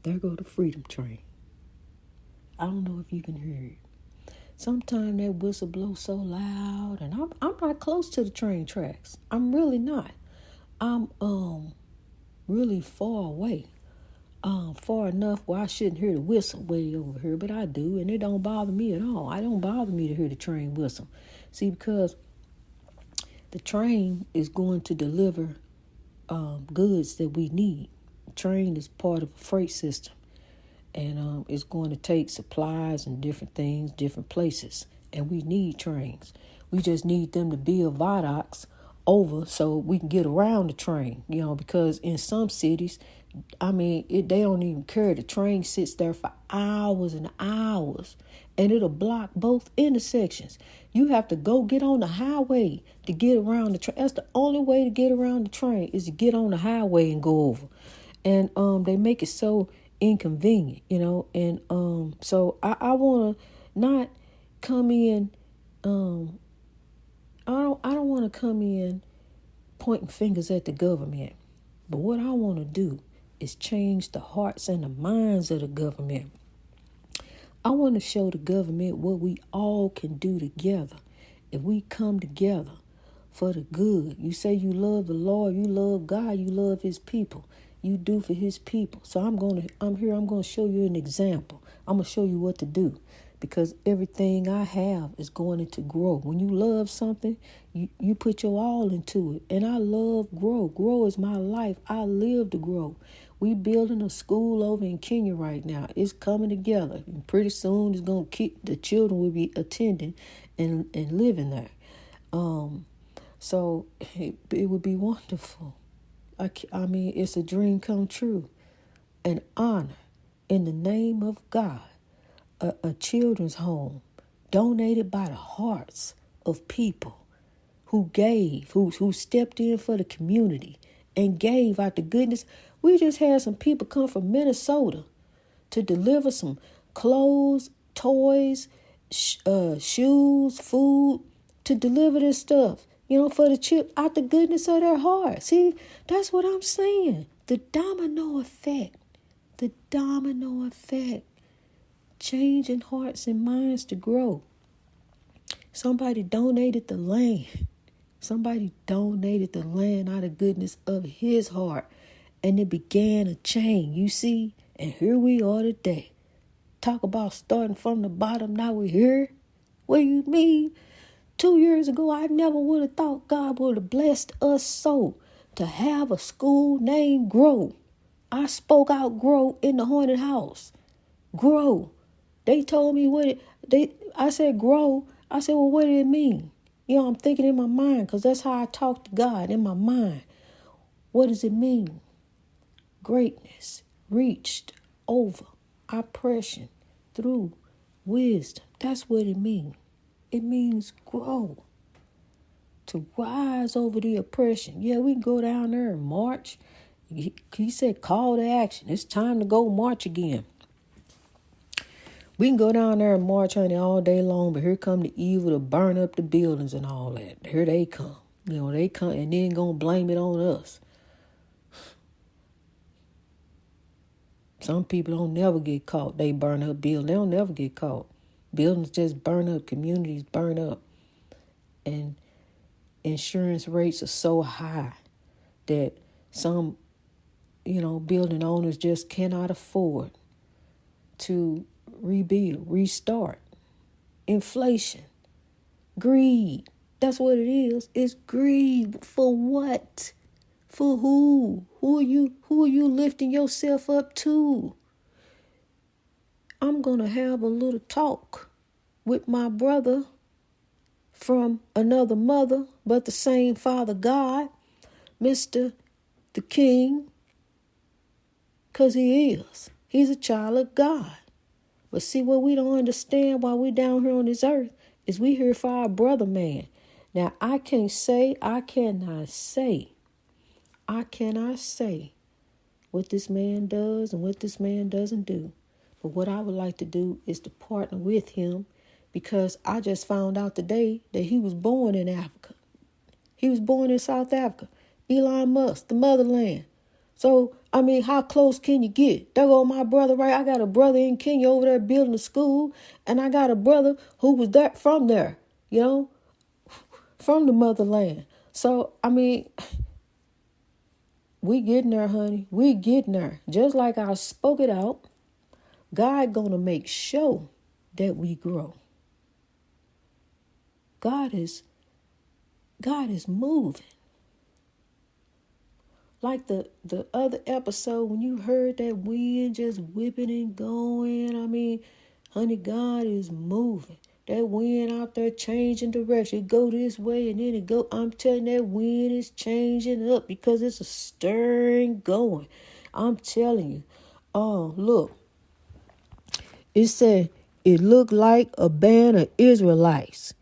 There go the freedom train. I don't know if you can hear it. Sometimes that whistle blows so loud, and I'm not close to the train tracks. I'm really not. I'm really far away. Far enough where I shouldn't hear the whistle way over here, but I do, and it don't bother me at all. It don't bother me to hear the train whistle. See, because the train is going to deliver goods that we need. The train is part of a freight system, and it's going to take supplies and different things, different places, and we need trains. We just need them to build viaducts over so we can get around the train, because in some cities, they don't even care. The train sits there for hours and hours, and it'll block both intersections. You have to go get on the highway to get around the train. That's the only way to get around the train, is to get on the highway and go over. And they make it so inconvenient, and so I want to not come in. I don't want to come in pointing fingers at the government, but what I want to do is change the hearts and the minds of the government. I want to show the government what we all can do together if we come together for the good. You say you love the Lord, you love God, you love his people. You do for his people. So I'm going to show you an example. I'm going to show you what to do, because everything I have is going to grow. When you love something, you put your all into it. And I love grow. Grow is my life. I live to grow. We building a school over in Kenya right now. It's coming together. And pretty soon the children will be attending and living there. So it would be wonderful. It's a dream come true. An honor in the name of God. A children's home donated by the hearts of people who gave, who stepped in for the community and gave out the goodness. We just had some people come from Minnesota to deliver some clothes, toys, shoes, food, to deliver this stuff, for the children, out the goodness of their heart. See, that's what I'm saying. The domino effect. Changing hearts and minds to grow. Somebody donated the land. Somebody donated the land out of goodness of his heart. And it began a chain, you see? And here we are today. Talk about starting from the bottom, now we're here. What do you mean? 2 years ago, I never would have thought God would have blessed us so to have a school named Grow. I spoke out Grow in the haunted house. Grow. They told me I said grow. I said, well, what did it mean? I'm thinking in my mind, because that's how I talk to God, in my mind. What does it mean? Greatness, reached over, oppression, through wisdom. That's what it means. It means grow. To rise over the oppression. Yeah, we can go down there and march. He said, call to action. It's time to go march again. We can go down there and march, honey, all day long, but here come the evil to burn up the buildings and all that. Here they come. They come and then gonna blame it on us. Some people don't never get caught. They burn up buildings. They don't never get caught. Buildings just burn up. Communities burn up. And insurance rates are so high that some, building owners just cannot afford to rebuild, restart. Inflation, greed. That's what it is. It's greed. For what? For who? Who are you lifting yourself up to? I'm gonna have a little talk with my brother from another mother, but the same Father God, Mr. the King, because he is. He's a child of God. But see, what we don't understand while we're down here on this earth is we here for our brother man. Now, I cannot say what this man does and what this man doesn't do. But what I would like to do is to partner with him, because I just found out today that he was born in Africa. He was born in South Africa. Elon Musk, the motherland. So, I mean, how close can you get? There go my brother, right? I got a brother in Kenya over there building a school, and I got a brother who was from there, from the motherland. So, I mean, we getting there, honey. We getting there. Just like I spoke it out, God gonna make sure that we grow. God is moving. Like the other episode when you heard that wind just whipping and going. I mean, honey, God is moving. That wind out there changing direction. It go this way and then it go. I'm telling you, that wind is changing up because it's a stirring going. I'm telling you. Oh, look. It said it looked like a band of Israelites.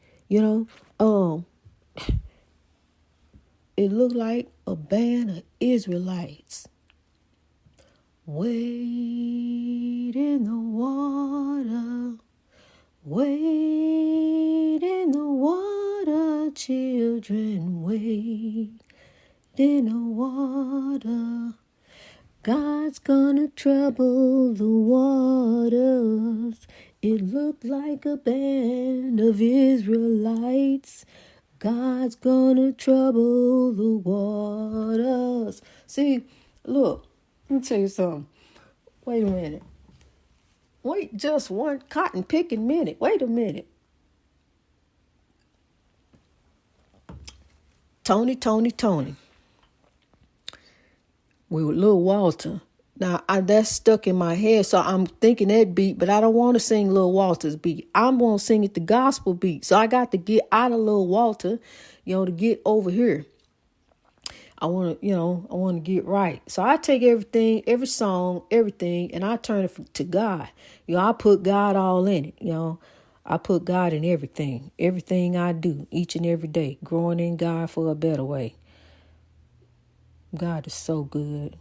It looked like a band of Israelites. Wade in the water, wade in the water, children, wade in the water. God's gonna trouble the waters. It looked like a band of Israelites. God's gonna trouble the waters. See, look, let me tell you something. Wait a minute. Wait just one cotton picking minute. Wait a minute. Tony. With Lil Walter. Now, that's stuck in my head, so I'm thinking that beat, but I don't want to sing Lil Walter's beat. I'm going to sing it the gospel beat. So I got to get out of Lil Walter, to get over here. I want to get right. So I take everything, every song, everything, and I turn it to God. I put God all in it, I put God in everything I do, each and every day, growing in God for a better way. God is so good.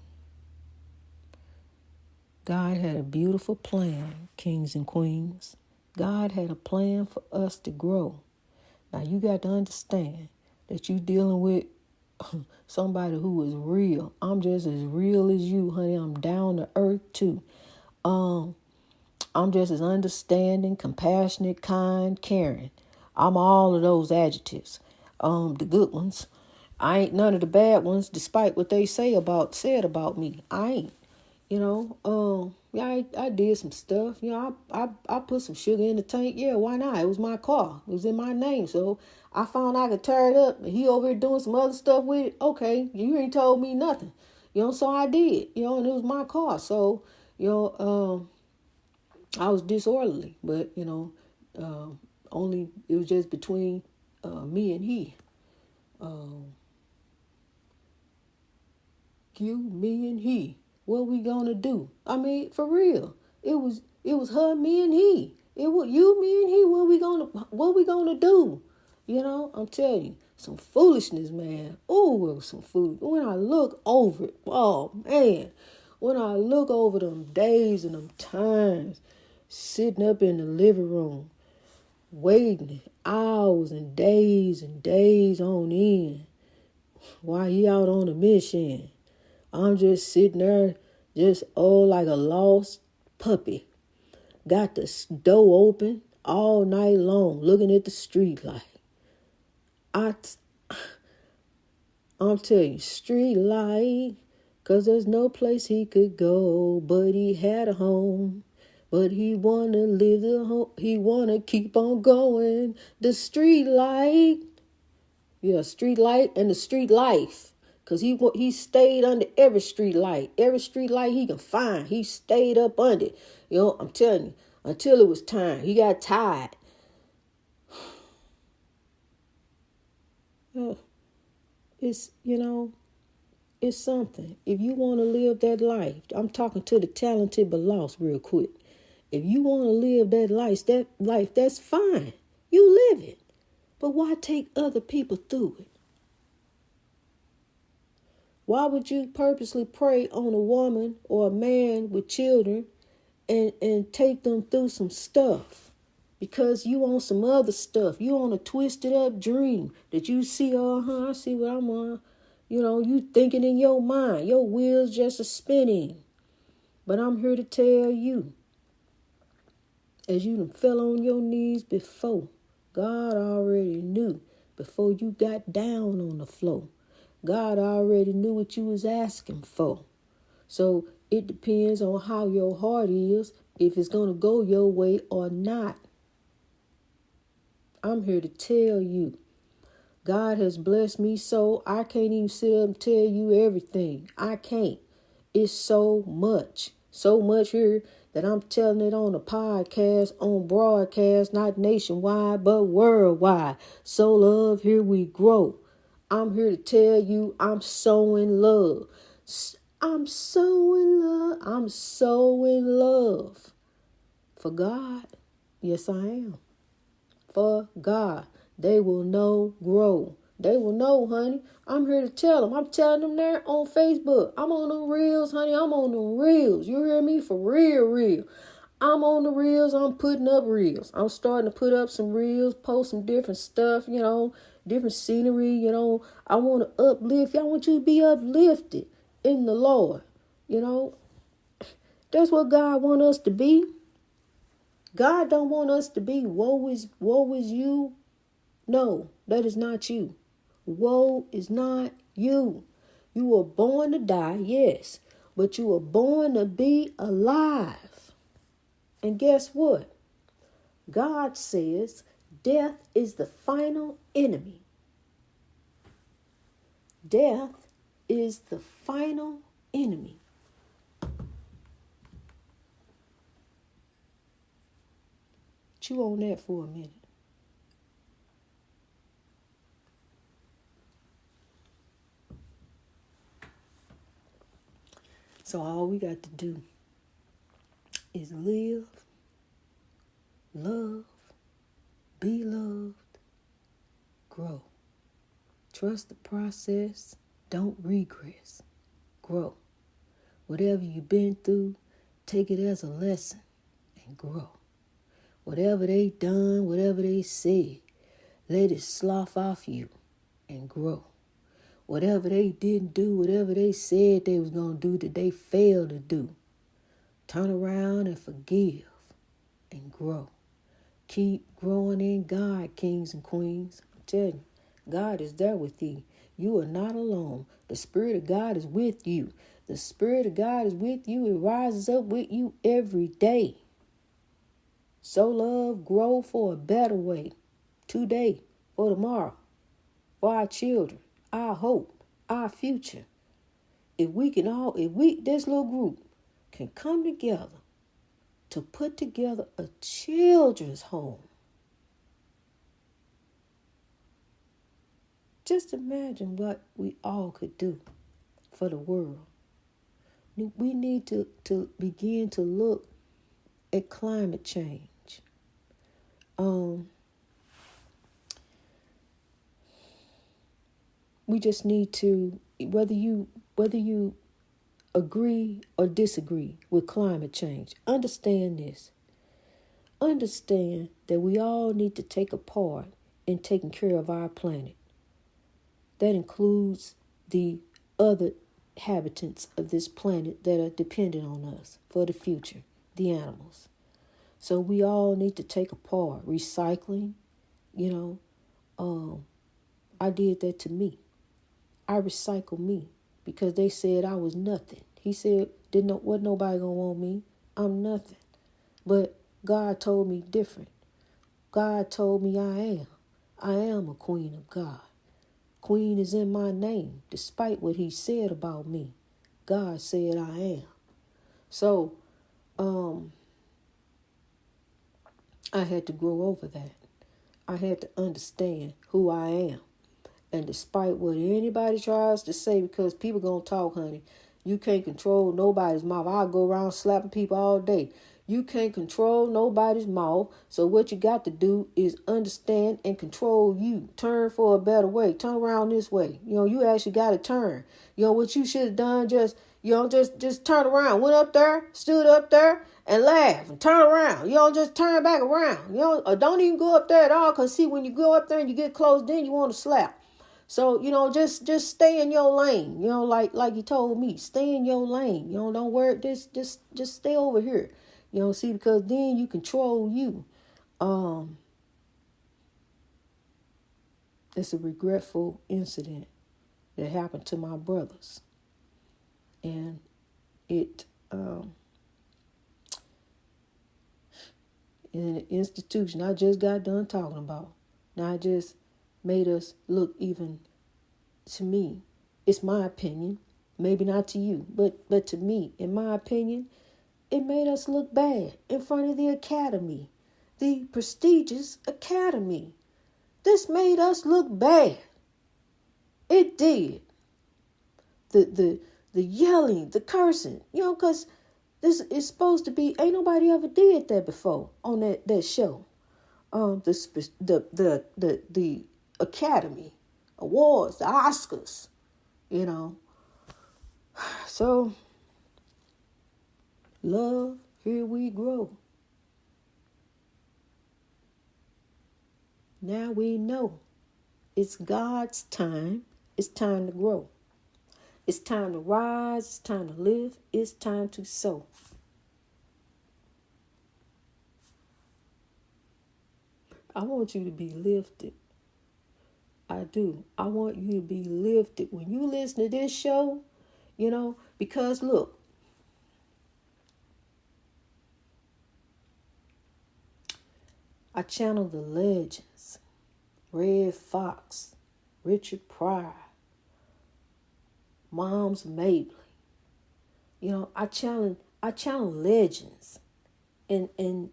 God had a beautiful plan, kings and queens. God had a plan for us to grow. Now, you got to understand that you dealing with somebody who is real. I'm just as real as you, honey. I'm down to earth, too. I'm just as understanding, compassionate, kind, caring. I'm all of those adjectives. The good ones. I ain't none of the bad ones, despite what they said about me. I ain't. I did some stuff. I put some sugar in the tank. Yeah, why not? It was my car. It was in my name. So I found I could tear it up. And he over here doing some other stuff with it. Okay, you ain't told me nothing. So I did. And it was my car. So, I was disorderly. But, only it was just between me and he. Me and he. What we gonna do? I mean, for real. It was her, me, and he. It was you, me, and he. What we gonna do? I'm telling you, some foolishness, man. Oh, it was some food. When I look over it, oh man. When I look over them days and them times, sitting up in the living room, waiting hours and days on end, while he out on a mission. I'm just sitting there, like a lost puppy. Got the door open all night long, looking at the street light. I'm telling you, street light, 'cause there's no place he could go, but he had a home. But he wanna live the home, he wanna keep on going. The street light. Yeah, street light and the street life. Because he stayed under every street light. Every street light he can find. He stayed up under it. I'm telling you. Until it was time. He got tired. It's something. If you want to live that life, I'm talking to the talented but lost real quick. If you want to live that life, that's fine. You live it. But why take other people through it? Why would you purposely prey on a woman or a man with children and take them through some stuff? Because you on some other stuff. You on a twisted up dream that you see, I see what I'm on. You thinking in your mind. Your wheels just are spinning. But I'm here to tell you, as you done fell on your knees before, God already knew before you got down on the floor. God already knew what you was asking for. So it depends on how your heart is, if it's going to go your way or not. I'm here to tell you, God has blessed me so I can't even sit up and tell you everything. I can't. It's so much here that I'm telling it on a podcast, on broadcast, not nationwide, but worldwide. So love, here we grow. I'm here to tell you I'm so in love. I'm so in love. I'm so in love. For God, yes I am. For God, they will know, grow. They will know, honey. I'm here to tell them. I'm telling them there on Facebook. I'm on the reels, honey. I'm on the reels. You hear me? For real. I'm on the reels. I'm putting up reels. I'm starting to put up some reels, post some different stuff, different scenery, I want to uplift you. I want you to be uplifted in the Lord. That's what God wants us to be. God don't want us to be woe is you. No, that is not you. Woe is not you. You were born to die, yes, but you were born to be alive. And guess what? God says death is the final enemy. Death is the final enemy. Chew on that for a minute. So all we got to do is live, love, be loved, grow. Trust the process. Don't regress. Grow. Whatever you've been through, take it as a lesson and grow. Whatever they done, whatever they said, let it slough off you and grow. Whatever they didn't do, whatever they said they was going to do that they failed to do, turn around and forgive and grow. Keep growing in God, kings and queens. I'm telling you, God is there with you. You are not alone. The Spirit of God is with you. The Spirit of God is with you. It rises up with you every day. So love, grow for a better way. Today, for tomorrow, for our children, our hope, our future. If this little group can come together to put together a children's home, just imagine what we all could do for the world. We need to begin to look at climate change. We just need to, whether you agree or disagree with climate change, understand this. Understand that we all need to take a part in taking care of our planet. That includes the other inhabitants of this planet that are dependent on us for the future, the animals. So we all need to take a part. Recycling, I did that to me. I recycle me because they said I was nothing. He said, wasn't nobody gonna want me. I'm nothing. But God told me different. God told me I am. I am a queen of God. Queen is in my name, despite what he said about me. God said I am. So, I had to grow over that. I had to understand who I am. And despite what anybody tries to say, because people gonna talk, honey, you can't control nobody's mouth. I'll go around slapping people all day. You can't control nobody's mouth. So what you got to do is understand and control you. Turn for a better way. Turn around this way. You actually got to turn. What you should have done, just turn around. Went up there, stood up there, and laugh and turn around. Just turn back around. Or don't even go up there at all. Because see, when you go up there and you get close, then you want to slap. So, just stay in your lane. Like you told me, stay in your lane. Don't worry, just stay over here. See, because then you control you. It's a regretful incident that happened to my brothers. And it in an institution I just got done talking about. Now it just made us look, even to me, it's my opinion, maybe not to you, but to me, in my opinion, it made us look bad in front of the academy, the prestigious academy. This made us look bad. It did. The yelling, the cursing, because this is supposed to be, ain't nobody ever did that before on that show. The Academy Awards, the Oscars, So, love, here we grow. Now we know it's God's time. It's time to grow. It's time to rise. It's time to live. It's time to sow. I want you to be lifted. I do. I want you to be lifted. When you listen to this show, because look, I channel the legends. Red Fox, Richard Pryor, Moms Mabley. I channel legends. And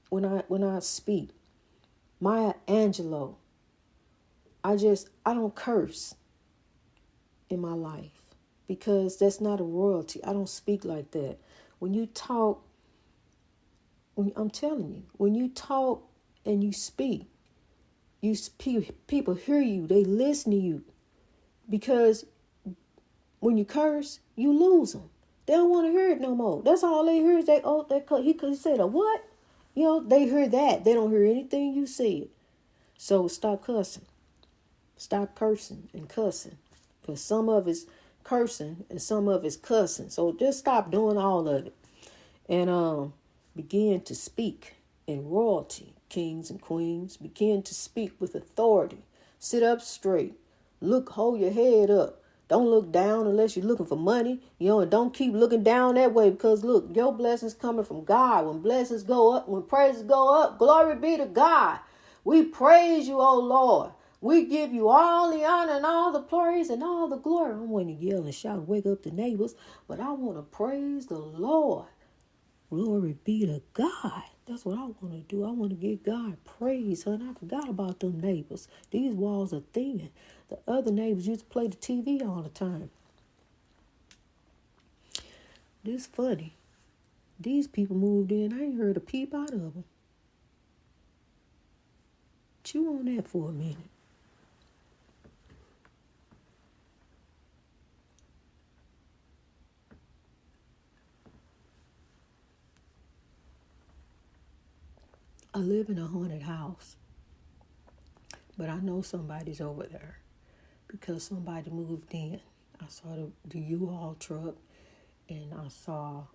when I speak, Maya Angelou, I don't curse in my life because that's not a royalty. I don't speak like that. When you talk, I'm telling you, when you talk and you speak, people hear you, they listen to you, because when you curse, you lose them. They don't want to hear it no more. That's all they hear is he said a what? They hear that. They don't hear anything you said. So stop cussing. Stop cursing and cussing. Because some of it's cursing and some of it's cussing. So just stop doing all of it. And begin to speak in royalty, kings and queens. Begin to speak with authority. Sit up straight. Hold your head up. Don't look down unless you're looking for money, and don't keep looking down that way, because look, your blessings coming from God. When blessings go up, when praises go up, glory be to God. We praise you, oh Lord. We give you all the honor and all the praise and all the glory. I don't want to yell and shout and wake up the neighbors, but I want to praise the Lord. Glory be to God. That's what I want to do. I want to give God praise, honey. I forgot about them neighbors. These walls are thin. The other neighbors used to play the TV all the time. This funny. These people moved in. I ain't heard a peep out of them. Chew on that for a minute. I live in a haunted house, but I know somebody's over there because somebody moved in. I saw the U-Haul truck, and I saw,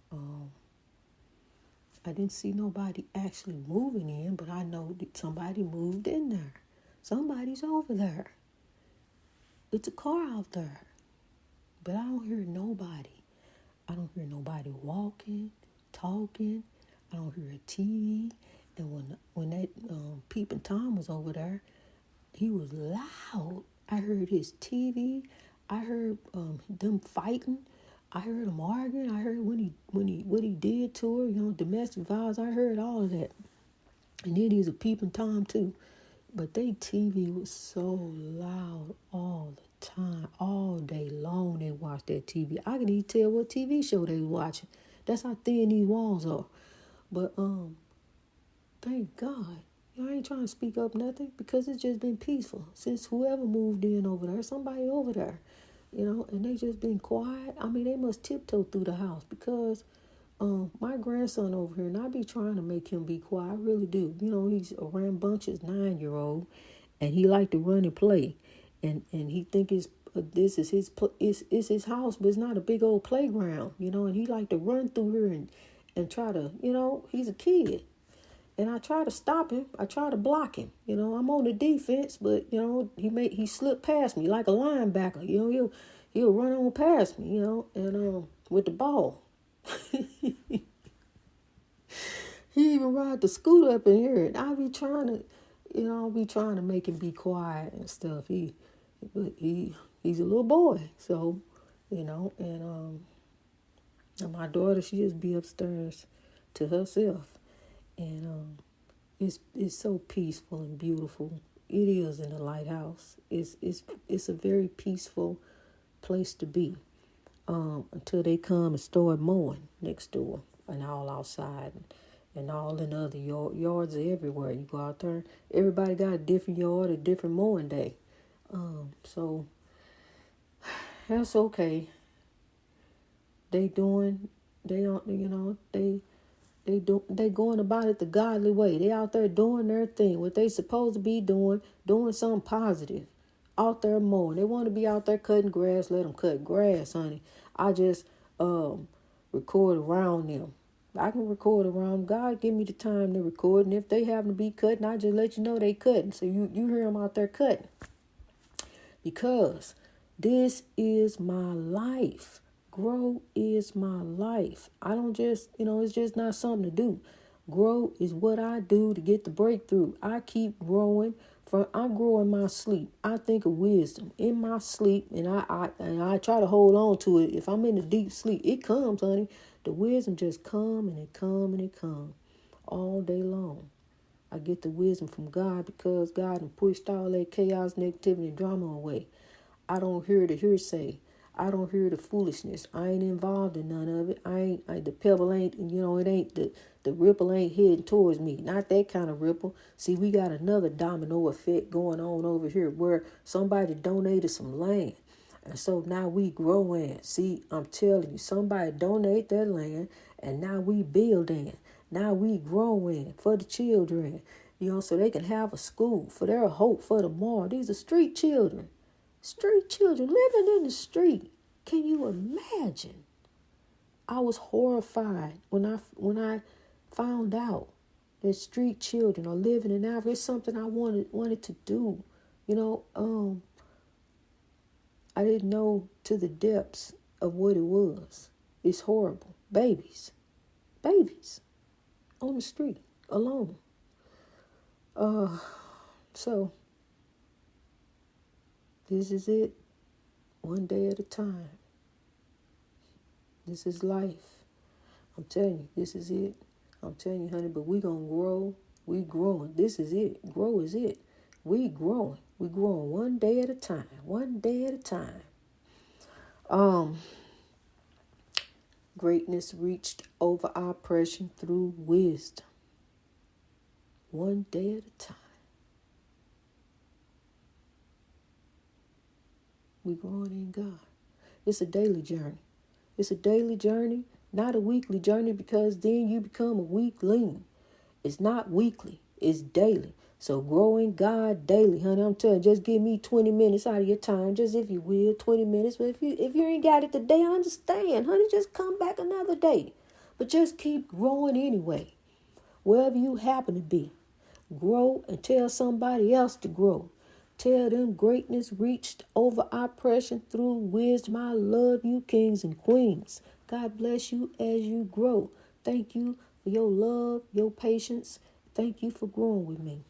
I didn't see nobody actually moving in, but I know that somebody moved in there. Somebody's over there. It's a car out there, but I don't hear nobody. I don't hear nobody walking, talking. I don't hear a TV. And when that Peeping Tom was over there, he was loud. I heard his TV. I heard them fighting. I heard them arguing. I heard what he did to her. Domestic violence. I heard all of that. And then he's a Peeping Tom too. But they TV was so loud all the time, all day long. They watched that TV. I can even tell what TV show they was watching. That's how thin these walls are. But thank God. I ain't trying to speak up nothing because it's just been peaceful since whoever moved in over there, somebody over there, and they just been quiet. I mean, they must tiptoe through the house because my grandson over here, and I be trying to make him be quiet. I really do. He's a rambunctious 9-year-old, and he like to run and play. and he think this is is his house, but it's not a big old playground, and he like to run through here and try to, he's a kid. And I try to stop him. I try to block him. I'm on the defense, but he slipped past me like a linebacker. He'll run on past me, and with the ball. He even ride the scooter up in here, and I be trying to, make him be quiet and stuff. He's a little boy, so and my daughter, she just be upstairs to herself. And it's so peaceful and beautiful. It is in the lighthouse. It's a very peaceful place to be. Until they come and start mowing next door and all outside and all in other yards are everywhere. You go out there, everybody got a different yard, a different mowing day. So that's okay. They going about it the godly way. They out there doing their thing, what they supposed to be doing something positive. Out there mowing. They want to be out there cutting grass, let them cut grass, honey. I just record around them. I can record around them. God give me the time to record, and if they happen to be cutting, I just let you know they cutting. So you hear them out there cutting. Because this is my life. Grow is my life. I don't just, it's just not something to do. Grow is what I do to get the breakthrough. I keep growing. I grow in my sleep. I think of wisdom in my sleep, and I try to hold on to it. If I'm in a deep sleep, it comes, honey. The wisdom just come and it come and it come all day long. I get the wisdom from God because God has pushed all that chaos, negativity, and drama away. I don't hear the hearsay. I don't hear the foolishness. I ain't involved in none of it. The pebble ain't, it ain't, the ripple ain't heading towards me. Not that kind of ripple. See, we got another domino effect going on over here where somebody donated some land. And so now we grow in. See, I'm telling you, somebody donate that land and now we build in. Now we grow in for the children, so they can have a school for their hope for tomorrow. These are street children. Street children living in the street. Can you imagine? I was horrified when I found out that street children are living in Africa. It's something I wanted to do. I didn't know to the depths of what it was. It's horrible. Babies on the street alone. So this is it, one day at a time. This is life. I'm telling you, this is it. I'm telling you, honey, but we gonna grow. We growing. This is it. Grow is it. We growing. We growing one day at a time. One day at a time. Greatness reached over oppression through wisdom. One day at a time. We growing in God. It's a daily journey. It's a daily journey, not a weekly journey, because then you become a weakling. It's not weekly. It's daily. So grow in God daily, honey. I'm telling you, just give me 20 minutes out of your time, just if you will, 20 minutes. But if you ain't got it today, I understand, honey. Just come back another day. But just keep growing anyway. Wherever you happen to be, grow and tell somebody else to grow. Tell them greatness reached over oppression through wisdom. I love you, kings and queens. God bless you as you grow. Thank you for your love, your patience. Thank you for growing with me.